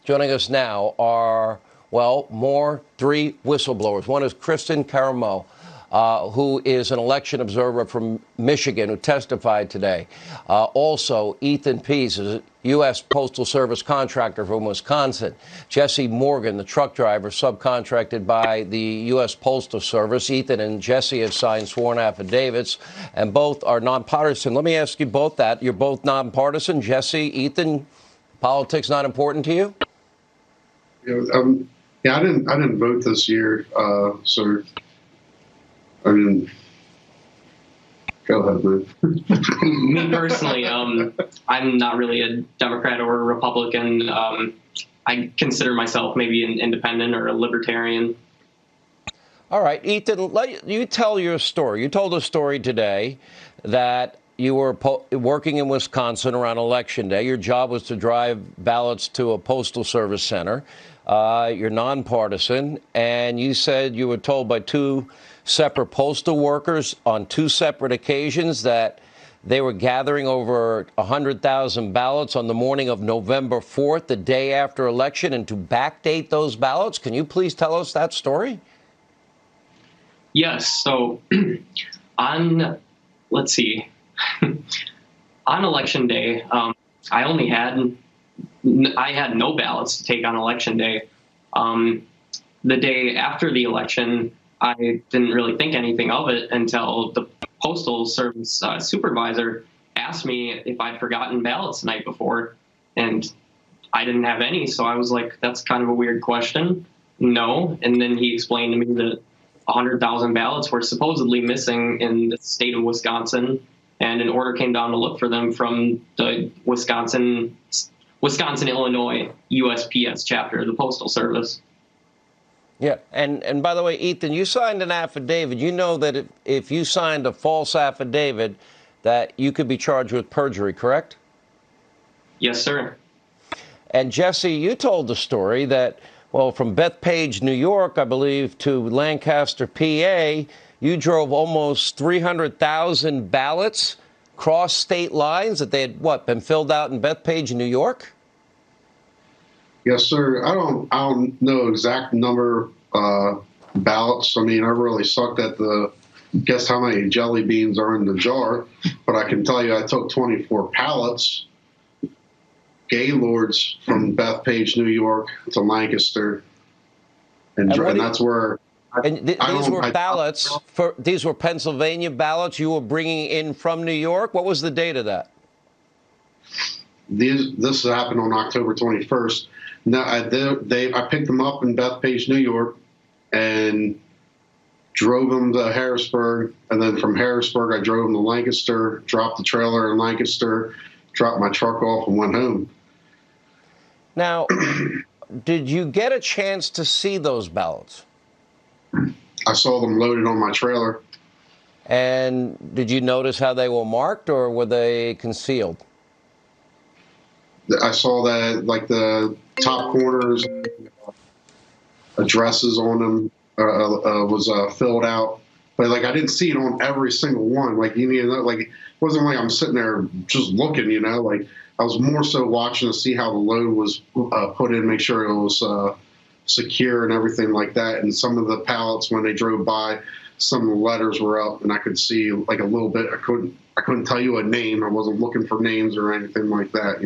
Joining us now are, well, three whistleblowers. One is Kristen Caramo, who is an election observer from Michigan who testified today. Also, Ethan Pease is a U.S. Postal Service contractor from Wisconsin. Jesse Morgan, the truck driver subcontracted by the U.S. Postal Service. Ethan and Jesse have signed sworn affidavits, and both are nonpartisan. Let me ask you both that. You're both nonpartisan. Jesse, Ethan, politics not important to you? Yeah, I didn't vote this year, so I mean, go ahead, man. Me personally, I'm not really a Democrat or a Republican. I consider myself maybe an independent or a libertarian. All right, Ethan, you tell your story. You told a story today that you were working in Wisconsin around Election Day. Your job was to drive ballots to a postal service center. You're nonpartisan, and you said you were told by two separate postal workers on two separate occasions that they were gathering over 100,000 ballots on the morning of November 4th, the day after election, and to backdate those ballots. Can you please tell us that story? Yes. So let's see, on Election Day, I had no ballots to take on Election Day. The day after the election, I didn't really think anything of it until the Postal Service supervisor asked me if I'd forgotten ballots the night before, and I didn't have any. So I was like, that's kind of a weird question. No. And then he explained to me that 100,000 ballots were supposedly missing in the state of Wisconsin, and an order came down to look for them from the Wisconsin, Illinois USPS chapter of the Postal Service. Yeah. And by the way, Ethan, you signed an affidavit. You know that if you signed a false affidavit, that you could be charged with perjury, correct? Yes, sir. And Jesse, you told the story that, well, from Bethpage, New York, I believe, to Lancaster, PA, you drove almost 300,000 ballots cross state lines that they had, been filled out in Bethpage, New York? Yes, sir. I don't know exact number ballots. I mean, I really sucked at guess how many jelly beans are in the jar, but I can tell you I took 24 pallets, Gaylords from Bethpage, New York to Lancaster, and that's where. These were ballots these were Pennsylvania ballots you were bringing in from New York. What was the date of that? This happened on October 21st. Now, I picked them up in Bethpage, New York, and drove them to Harrisburg. And then from Harrisburg, I drove them to Lancaster, dropped the trailer in Lancaster, dropped my truck off, and went home. Now, did you get a chance to see those ballots? I saw them loaded on my trailer. And did you notice how they were marked, or were they concealed? I saw that, like, the top corners, addresses on them was filled out, but like I didn't see it on every single one. Like, like it wasn't like I'm sitting there just looking. Like I was more so watching to see how the load was put in, make sure it was secure and everything like that. And some of the pallets, when they drove by, some of the letters were up, and I could see like a little bit. I couldn't tell you a name. I wasn't looking for names or anything like that.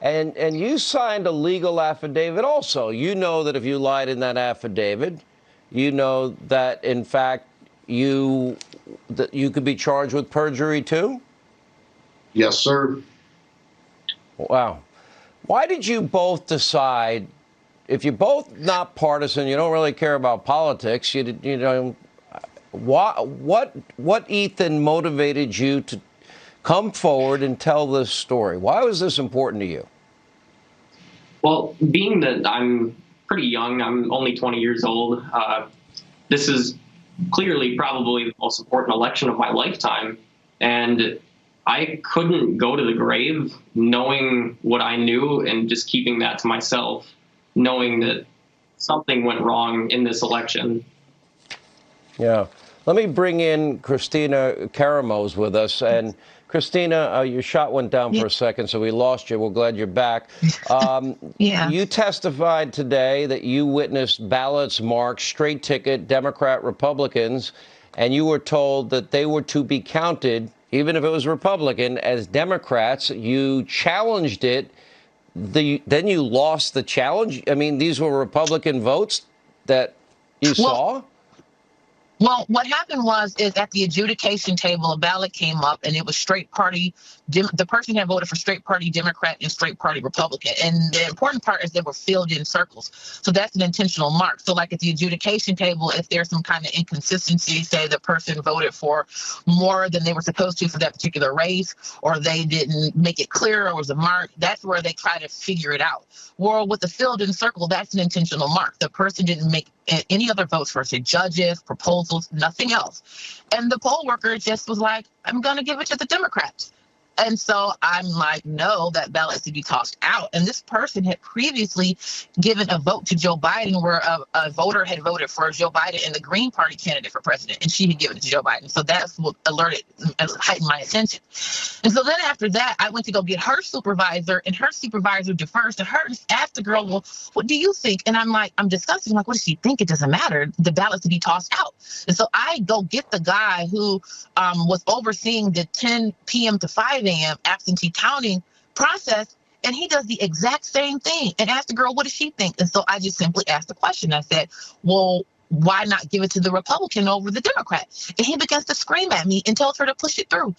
And you signed a legal affidavit also. You know that if you lied in that affidavit, you know that, in fact, you could be charged with perjury too? Yes, sir. Wow. Why did you both decide, if you're both not partisan, you don't really care about politics, what Ethan motivated you to come forward and tell this story? Why was this important to you? Well, being that I'm pretty young, I'm only 20 years old, this is clearly probably the most important election of my lifetime. And I couldn't go to the grave knowing what I knew and just keeping that to myself, knowing that something went wrong in this election. Yeah. Let me bring in Christina Caramo's with us. And Christina, your shot went down for a second, so we lost you. We're glad you're back. Yeah. You testified today that you witnessed ballots marked straight ticket Democrat Republicans, and you were told that they were to be counted, even if it was Republican, as Democrats. You challenged it. Then you lost the challenge. I mean, these were Republican votes that you saw? Well, what happened is at the adjudication table, a ballot came up and it was straight party. The person had voted for straight party Democrat and straight party Republican. And the important part is they were filled in circles. So that's an intentional mark. So like at the adjudication table, if there's some kind of inconsistency, say the person voted for more than they were supposed to for that particular race, or they didn't make it clear or was a mark, that's where they try to figure it out. Well, with the filled in circle, that's an intentional mark. The person didn't make any other votes for, say, judges, proposals, nothing else. And the poll worker just was like, I'm going to give it to the Democrats. And so I'm like, no, that ballot to be tossed out. And this person had previously given a vote to Joe Biden where a voter had voted for Joe Biden and the Green Party candidate for president, and she had given it to Joe Biden. So that's what heightened my attention. And so then after that, I went to go get her supervisor, and her supervisor defers to her and asked the girl, well, what do you think? And I'm discussing, like, what does she think? It doesn't matter. The ballot to be tossed out. And so I go get the guy who was overseeing the 10 p.m. to 5 a.m. absentee counting process, and he does the exact same thing and asked the girl, what does she think? And so I just simply asked the question. I said, well, why not give it to the Republican over the Democrat? And he begins to scream at me and tells her to push it through.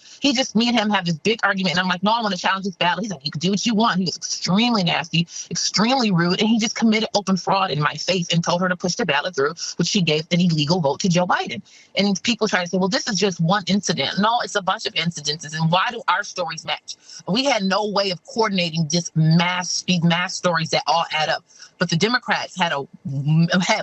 Me and him have this big argument, and I'm like, no, I want to challenge this ballot. He's like, you can do what you want. He was extremely nasty, extremely rude, and he just committed open fraud in my face and told her to push the ballot through, which she gave an illegal vote to Joe Biden. And people try to say, well, this is just one incident. No, it's a bunch of incidences, and why do our stories match? We had no way of coordinating these mass stories that all add up. But the Democrats had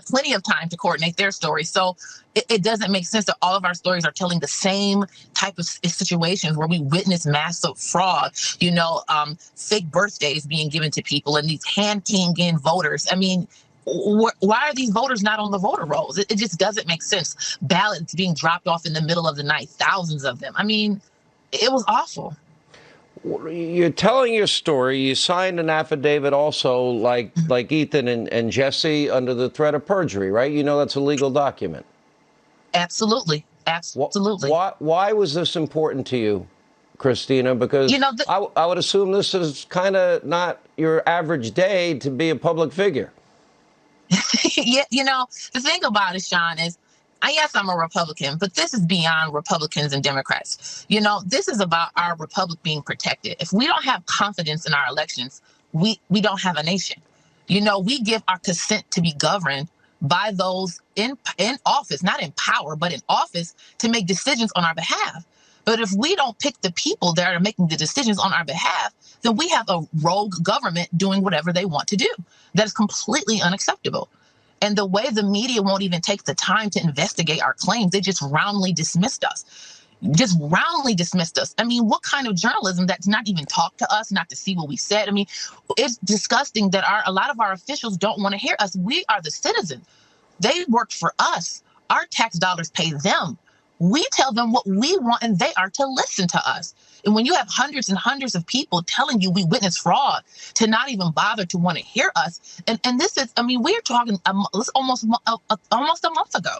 plenty of time to coordinate their stories. So it doesn't make sense that all of our stories are telling the same type of situations where we witness massive fraud, fake birthdays being given to people and these hand-keying in voters. I mean, why are these voters not on the voter rolls? It just doesn't make sense. Ballots being dropped off in the middle of the night, thousands of them. I mean, it was awful. You're telling your story. You signed an affidavit also, like Ethan and Jesse, under the threat of perjury, right? You know that's a legal document. Absolutely. Absolutely. Why was this important to you, Christina? Because I would assume this is kind of not your average day to be a public figure. Yeah, the thing about it, Sean, is yes, I'm a Republican, but this is beyond Republicans and Democrats. This is about our republic being protected. If we don't have confidence in our elections, we don't have a nation. We give our consent to be governed by those in office, not in power, but in office, to make decisions on our behalf. But if we don't pick the people that are making the decisions on our behalf, then we have a rogue government doing whatever they want to do. That is completely unacceptable. And the way the media won't even take the time to investigate our claims, they just roundly dismissed us. I mean, what kind of journalism that's not even talk to us, not to see what we said? I mean, it's disgusting that a lot of our officials don't want to hear us. We are the citizens. They work for us. Our tax dollars pay them. We tell them what we want, and they are to listen to us. And when you have hundreds and hundreds of people telling you we witnessed fraud, to not even bother to want to hear us, and this is, I mean, we're talking almost a month ago.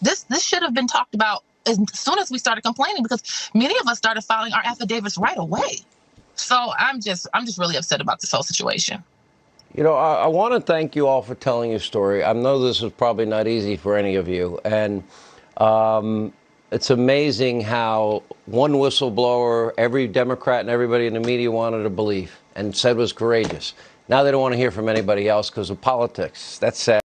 This should have been talked about as soon as we started complaining, because many of us started filing our affidavits right away. So I'm just really upset about this whole situation. I want to thank you all for telling your story. I know this is probably not easy for any of you, and it's amazing how one whistleblower, every Democrat and everybody in the media wanted to believe and said was courageous. Now they don't want to hear from anybody else because of politics. That's sad.